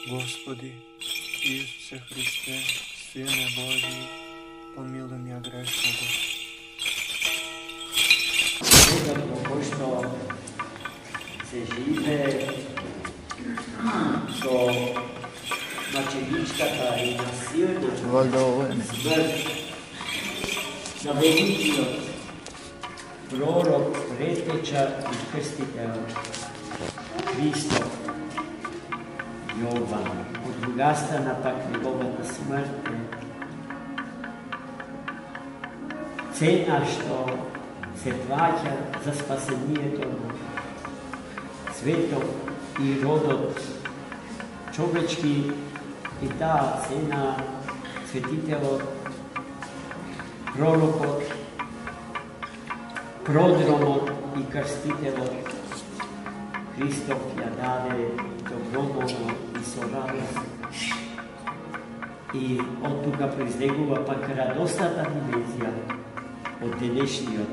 Господи, Исусе Христе, Сине Божий, помилуй меня грешного. Vedno, pošto se žive do načeličkata i nasilna smrt, na veliki prorok, preteča i krstitelj Hristov Jovan. Od druga strana pak njegovata smrt, cena što se plaća za spasenije toga svetog i rodot čovečki i ta cena svetitelj prorokot, prodromot i krstitelj Hristov ja dade dobrovoljno i soradnost. I od tuga proizlegува pak radostata dimenzija od današnjeg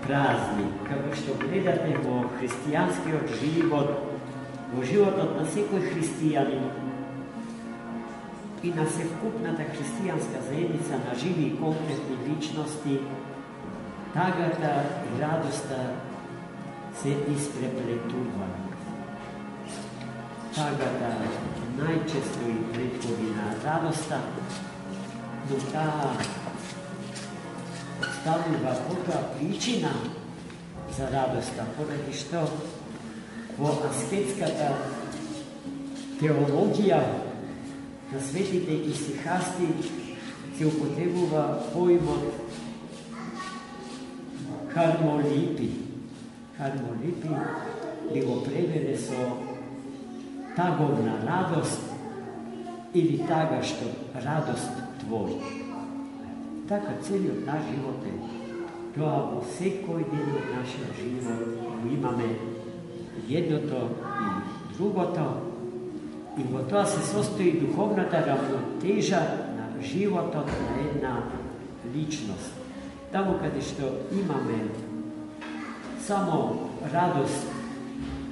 praznik, kako što gledate vo hristijanski život, vo životot na sekoj hristijanin i na sevkupната hristijanska zajednica na živi i konkretni ličnosti, tagata i radosta se isprepletuva. Tagata najčesto i prethodina radosta, no ta stavljiva koga pričina za radosta, poradi što vo asketskata teologija na svetite isihasti se upotrebuva pojmot harmolipi. Harmolipi li go prevede so tagovna radost ili taga što radost tvori. Така целиот наш живот е тоа во секој ден од нашиот живот имаме едното и другото и во тоа се состои духовната равнотежа на животот на една личност. Таму каде што имаме само радост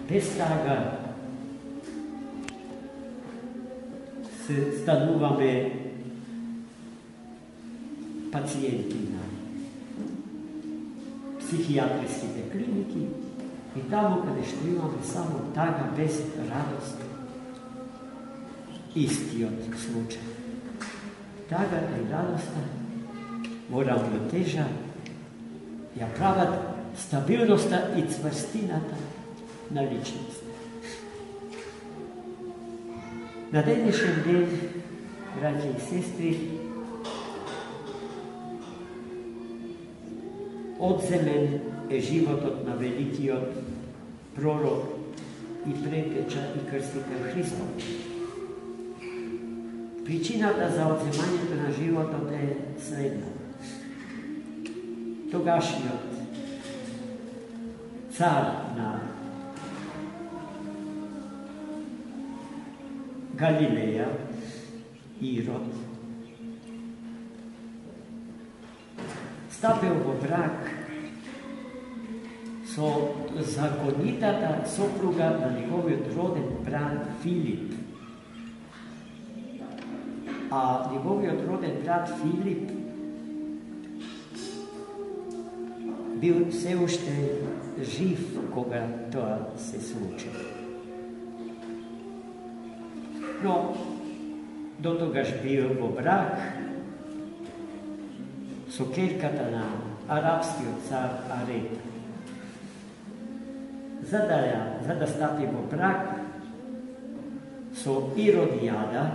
без тага се стануваме пациенти на психиатриските клиники и таму каде што имаме само тага без радост, истиот случај. Тагата и радоста во равнотежа ја прават стабилноста и цврстината на личност. На денешен ден, браќа и сестри, одземен е животот на великиот пророк и претеча и крстител Христов. Причината за одземањето на животот е следна. Тогашниот цар на Галилеја, Ирод, стапил во брак со законитата сопруга на неговиот роден брат Филип. А неговиот роден брат Филип бил се уште жив кога тоа се случи. Но до тогаш бил во брак со керката на арапскиот цар Арет. За да стапи во брак со Иродијада,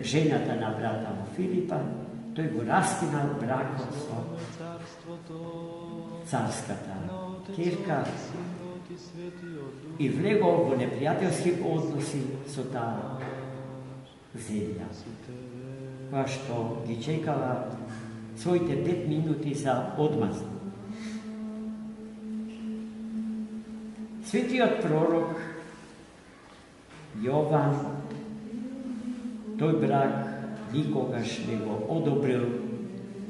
жената на брата му Филипа, тој го раскинал бракот со царската керка и влегол во непријателски односи со таа земја, која што ги чекала своите 5 минути за одмазда. Светиот пророк Јован тој брак никогаш не го одобрил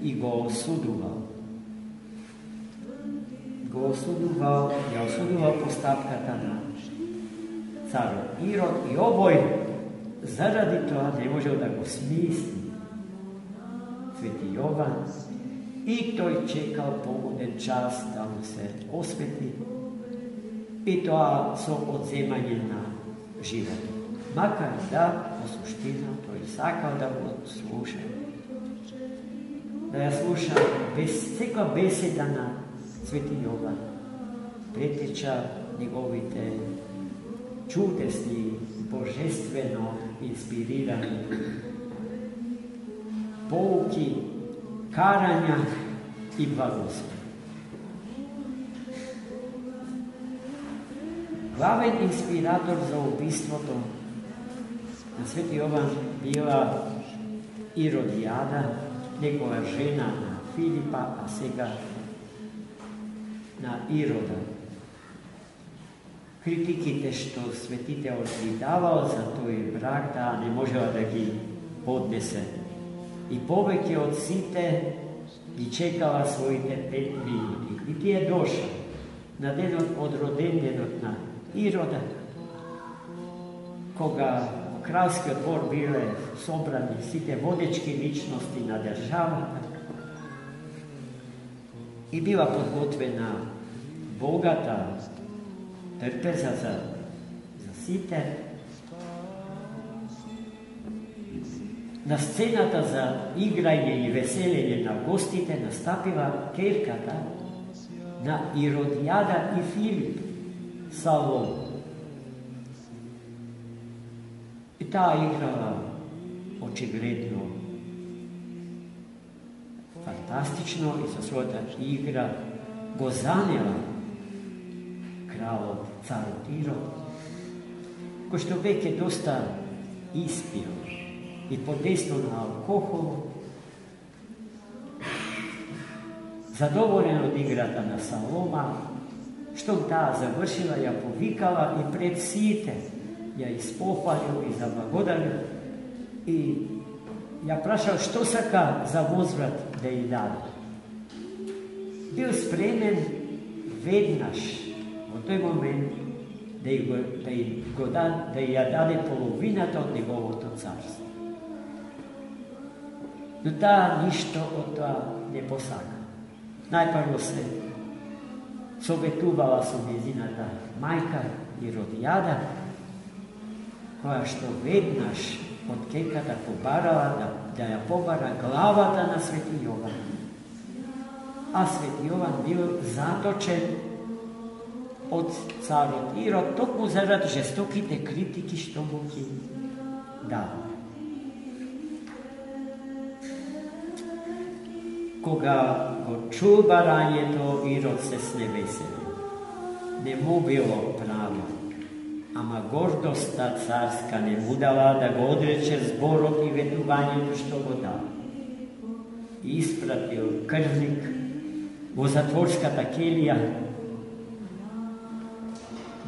и го осудувал. Ја осудувал постапката на царот Ирод и овој Zaradi toga ne može da go smisli Sveti Jovan i to je čekal pogoden čas da mu se osveti i to so odzemanje na život. Makar da, po suštinu, to je sakal da go sluša. Da ja slušam vseka beseda na Sveti Jovan, preteča njegovite čudesni, božestveno inspirirani pouki, karanja i blagoslova. Glaven inspirator za ubistvo to na Sveti Jovan bila Irodijada, njegova žena na Filipa, a сега na Iroda. Kritikite što svetite odvidavao za to je brak, da ne moževa da gi podnese. I povek je od site i čekala svojite 5 minuti. I ti je došao na den od rodenjenog na Iroda, koga kralski odbor bile sobrani site vodečke ličnosti na državata i bila podgotvena bogata trpeza za site. Na scenata za igranje i veseljenje na gostite nastapila kerkata na Irodijada i Filip Salom. I ta igrala očigledno fantastično i sa svoja igra go zanjela kralov caru Tiro, ko što vek je dosta ispio i podesno na alkoholu, zadovoljen od igrata na Saloma, što ta završila, ja povikala i pred site ja ispohvalju i zablagodarju i ja prašao što saka za vozvrat da ji dade. Bil spremen vednaš v toj moment, da ji ja dade polovinata od njegovото carstva. No ta ništo od toga ne posaka. Najprvo se sobetuvala su njezinata majka Irodijada, koja što vednaš od kekata pobarala, da ja pobara glavata na Sveti Jovan. A Sveti Jovan bil zatočen od caru Tiro, tokmu zaradi žestokite kritiki, što mu ki dala. Koga go čul baranje, to Irod se s ne veseli. Ne mu bilo pravo, ama gordosta carska ne mu dala da go odreče zborot i vetuvanjem što go dala. Ispratil krvnik, bo zatvorska takelija,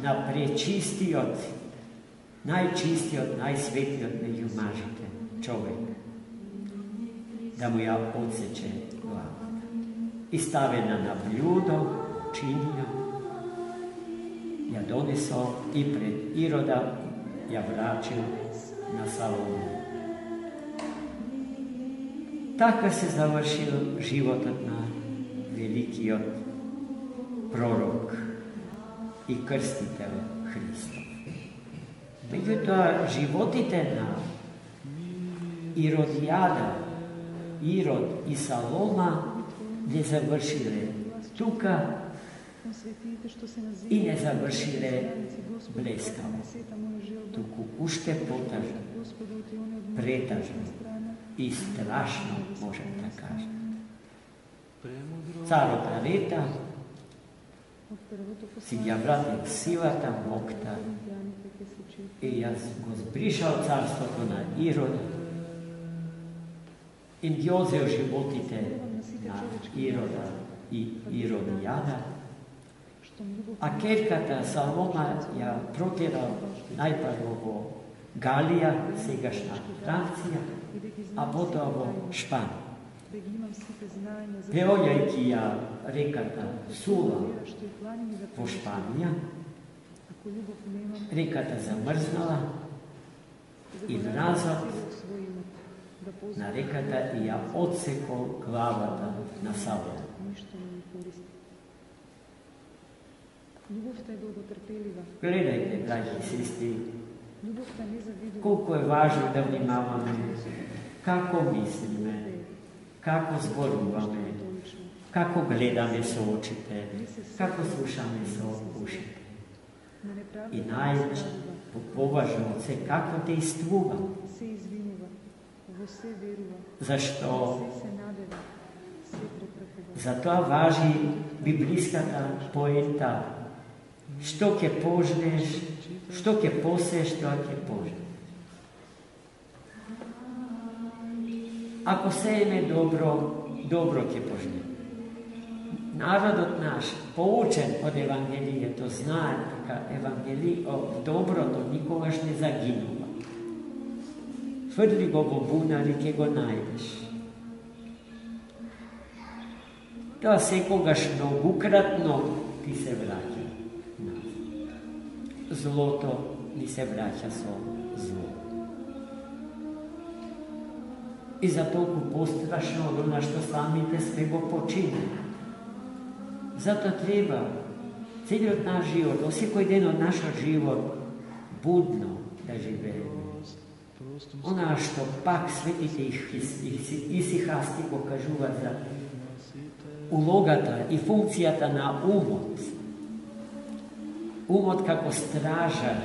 na prečisti od, najčisti od, najsvetiji od među mažite čovjek, da mu ja odseče glavu. I stavena na bljudo, činio, ja donesao i pred Iroda ja vraćao na Salonu. Tako se završio život na veliki od prorok i krstitelj Hristov. Međutim, životite na Irodijada, Irod i Saloma ne završile tuka i ne završile bleskavo. Tuku ušte potažno, pretažno i strašno, možem da kažem. Caro Tareta si ja vratil silata mokta i ja go zbrišao carstvo to na Iroda i odjozeo životite na Iroda i Irodijada, a kerkata Saloma ja protjeral najprvo Galija, segašna Francija, a potom Špan. Preojajki ja rekata Sula po Španija, rekata zamrznala, и мразот на реката и ја отсекол главата на Савол. Гледајте, драги сестри, колко е важно да внимаваме како мислиме, како зборуваме, како гледаме со очите, како слушаме со ушите. И најповажно од се, како действува. Зашто? Затоа важи библиската поента. Што ќе пожнеш, што ќе посееш, тоа ќе пожнеш. Ако сееме добро, добро ќе пожнеме. Народот наш, поучен од Евангелието, знае дека доброто никогаш не загинува. Фрли го во бунар и ќе го најдеш. Тоа секогаш многукратно ти се враќа. Злото ни се враќа со зло. И за толку пострашно од она што самите сме го починили. Зато треба целиот наш живот, секој ден од нашиот живот, будно да живееме. Она што пак светите исихасти го кажува за улогата и функцијата на умот. Умот како стражар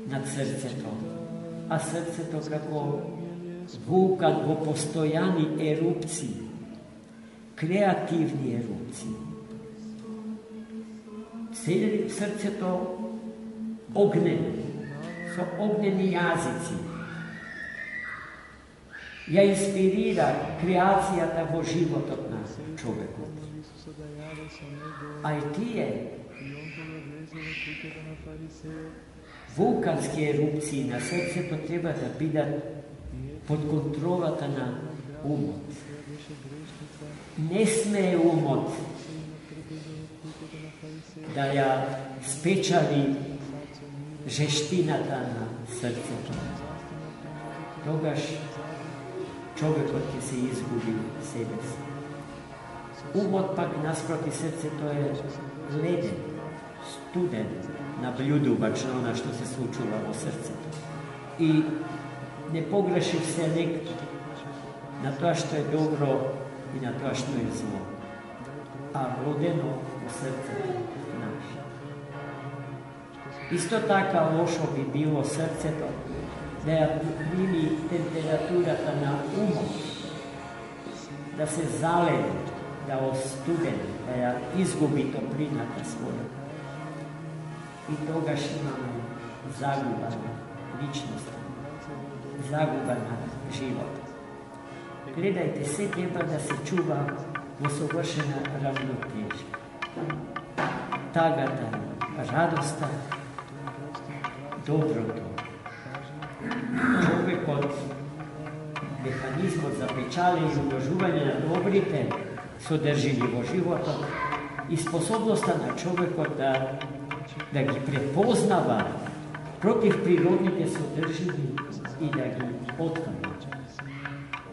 над срцето, а срцето како вулкан во постојани ерупции, креативни ерупции. Цели срцето огнено, со огнени јазици, ја инспирира креацијата во животот на човекот. А и тие вулкански ерупции на срцето треба да бидат под контролата на умот. Не смее умот да ја спечали жештината на срцето. Тогаш човекот ќе се изгуби себе си. Умот пак наспроти срцето е леден, студен, наблюдувач на она што се случува во срцето. И не погрешив селектор на тоа што е добро и на тоа што е зло, а родено во срцето наше. Исто така лошо би било срцето да ја прими температурата на умот, да се залеви, да остудени, да ја изгуби топлината своја. И тогаш имаме загуба на личност, загуба на живот. Гледајте, се треба да се чува во совршена равнотежа. Тагата, радоста, доброто. Човекот, механизмот за печалење и умножување на добрите содржини во животот и способноста на човекот да ги препознава против природните содржини и да ги открива.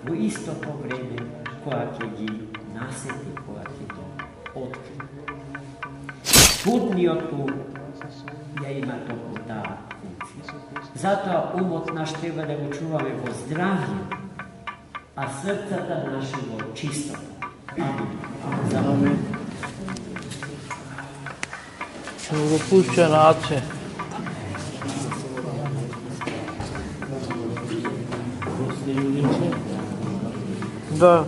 Во истото време, кога ќе ги насети, кога ќе ги открива. Будниот ум ја има токму таа функција. Затоа умот наш треба да го чуваме во здравје, а срцата наше во чистота. Амин. Ще го пуша раце. Да.